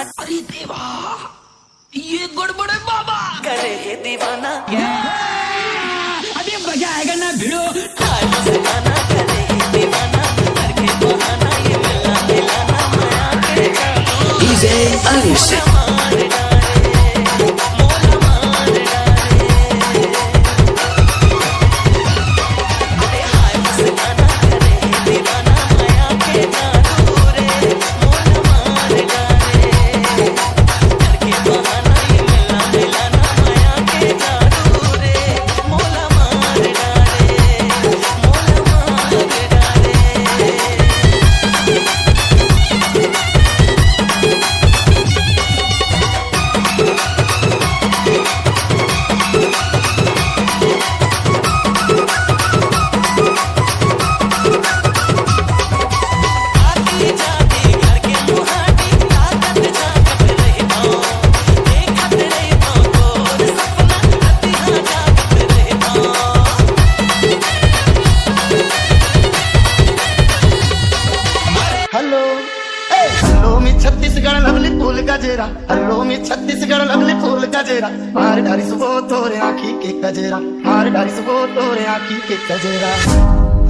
अरे देवा, ये गड़बड़ है बाबा। करे ये दीवाना अभी मजा आएगा ना भिड़ो। हाय मस्ताना करे ये दीवाना करके बहाना ये मिलना मिलाना माया के जादू डीजे अनिश मार डाले मोला मार डाले। अरे हाय मस्ताना करे ये दीवाना माया के जादू रे मोला मार डाले करके बहाना ये मिलना मिलाना माया के जादू रे मोला मार डाले मोला मार डाले। आती जाती घर के मुहाटी ताकत जागत रही पाऊं देखत रही पाऊं तोर सपना अतिहा जागत रही पाऊं। हेलो हेलो मी छत्तीसगढ़ लवली फूल गजेरा हेलो मी छत्तीसगढ़ लवली फूल गजेरा मार डारी सुबह तोरे आँखी के गजेरा मार डारी सुबह तोरे आँखी के गजेरा।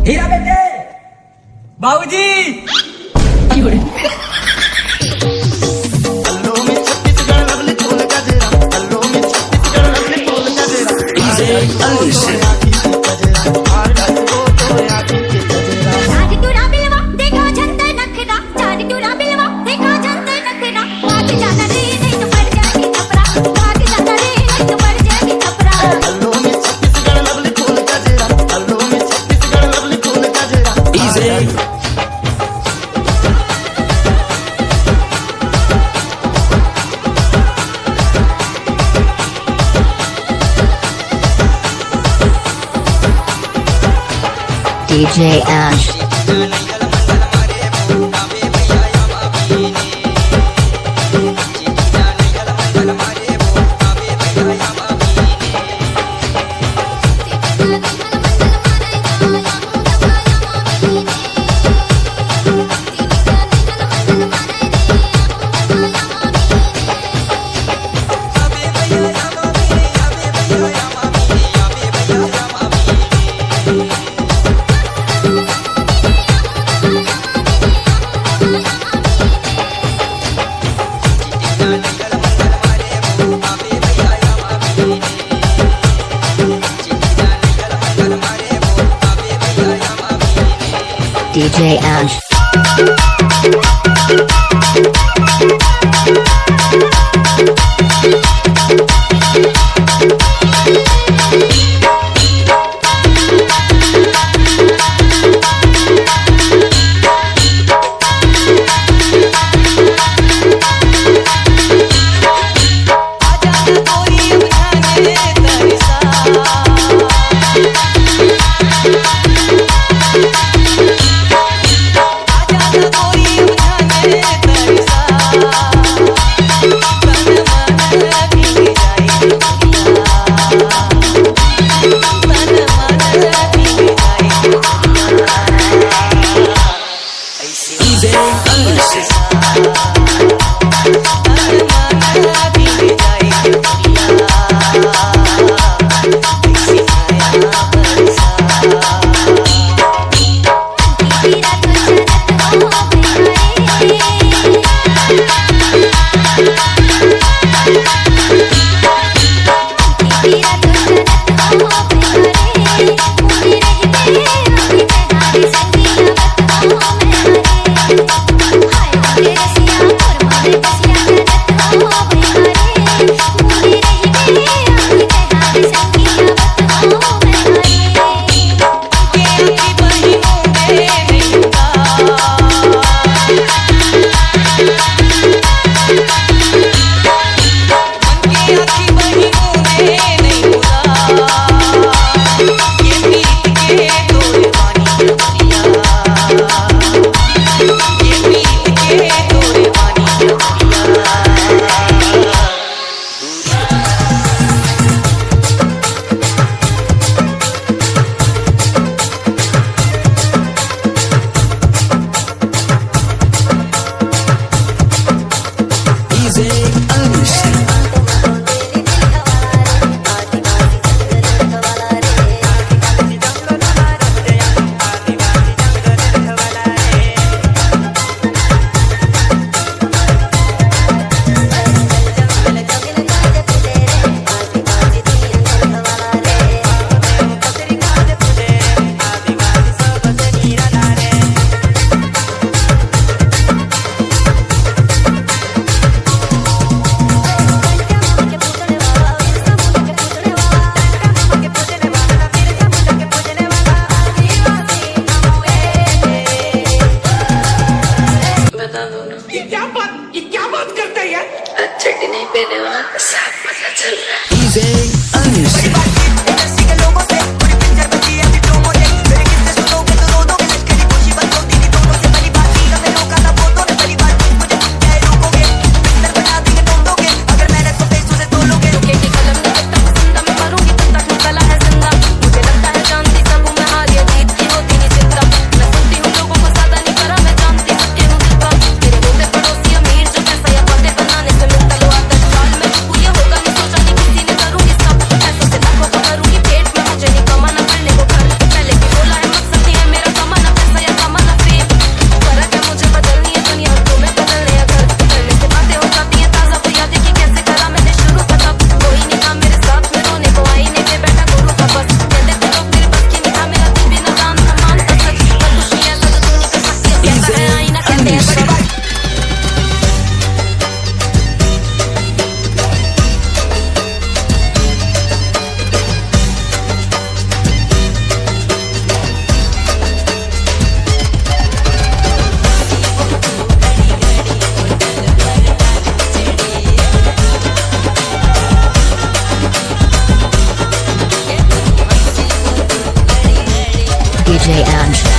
हीरा बेटे, बाबूजी। हेलो मी छत्तीसगढ़ लवली फूल गजेरा हेलो मी छत्तीसगढ़ लवली फूल गजेरा डीजे अनिश तोरे आँखी के गजेरा मार डारी सुबह तोरे आँखी के गजेरा। चार टूरा बिलवा देखा झंडा नखरा चार टूरा बिलवा देखा झंडा नखरा भाग जाना रे नहीं तो पड़ जाएगी थपरा भाग जाना रे नहीं तो पड़ जाएगी थपरा। हेलो मी छत्तीसगढ़ लवली फूल गजेरा हेलो मी छत्तीसगढ़ लवली फूल Gajera DJ DJ Ash. DJ Ash. आजा DJ Alicia. ये क्या बात करता है यार? चड्डी नहीं पहने हो ना, साफ पता चल रहा है। DJ Alicia. DJ Ange.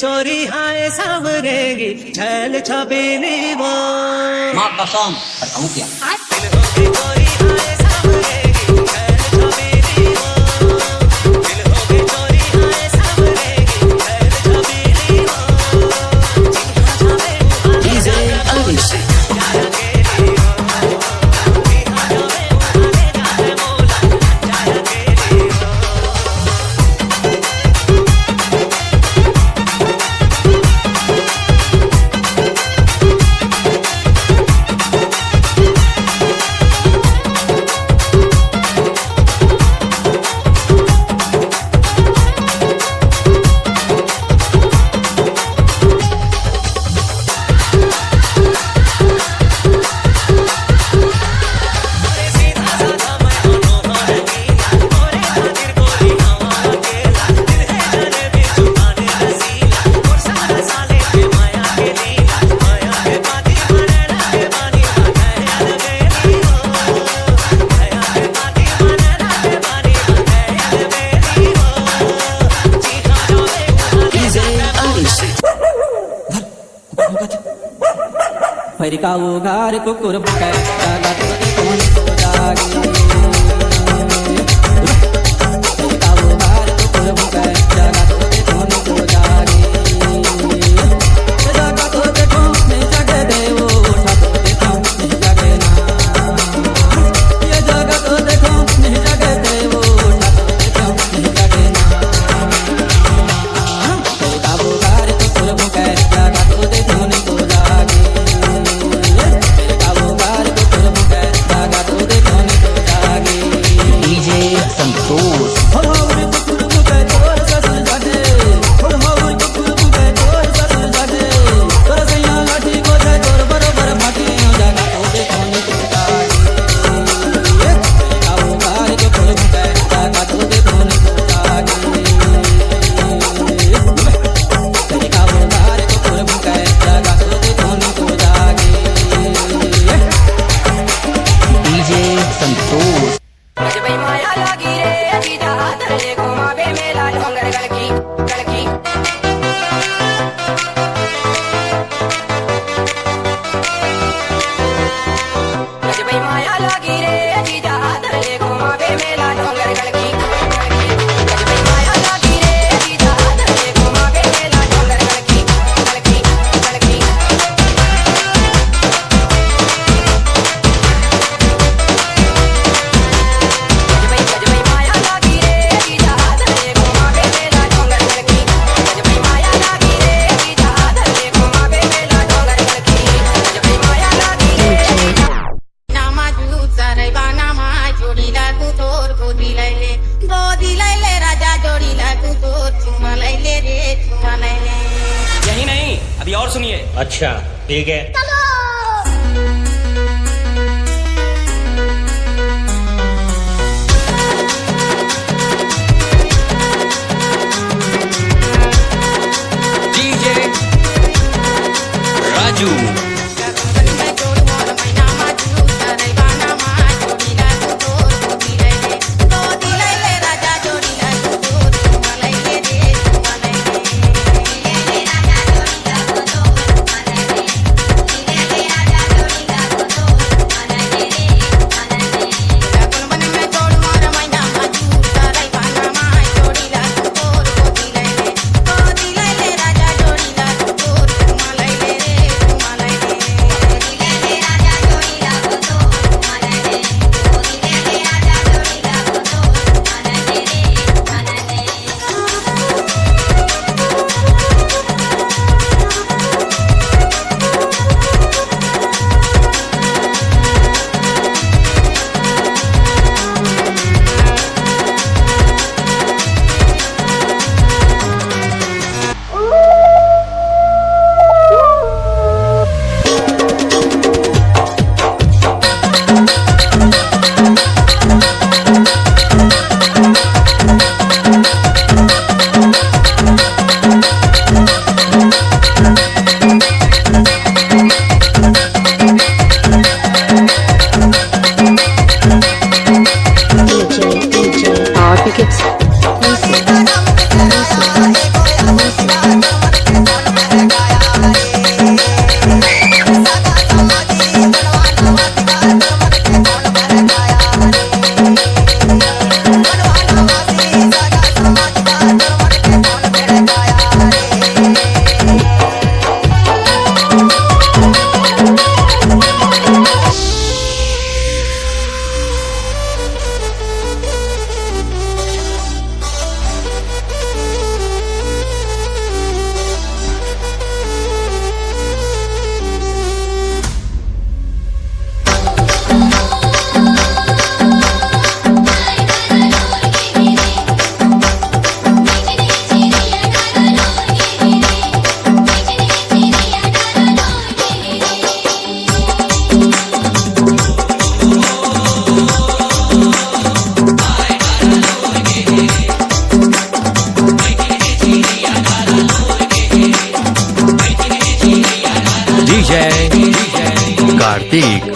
चोरी हाय सावरेगी छैल छबीली वो माँ कसम बताऊं क्या दिल होगी चोरी हाय सावरेगी छैल छबीली वो दिल होगी चोरी हाय सावरेगी छैल छबीली वो जिन्हा जावे DJ Alice. फरिका उगार कुकुर भुकै जागा तुझे कौन तो जागे फरिका उगार कुकुर भुकै जागा तुझे कौन तो जागे जागा तो देखो नहीं जागे देवो उठा तो देखो नहीं जागे ना ये जागा तो देखो नहीं जागे देवो उठा तो देखो नहीं जागे ना फरिका उगार कुकुर भुकै जागा तुझे कौन तो जागे DJ Santosh. यही नहीं अभी और सुनिए। अच्छा ठीक है। डीजे राजू कार्तिक।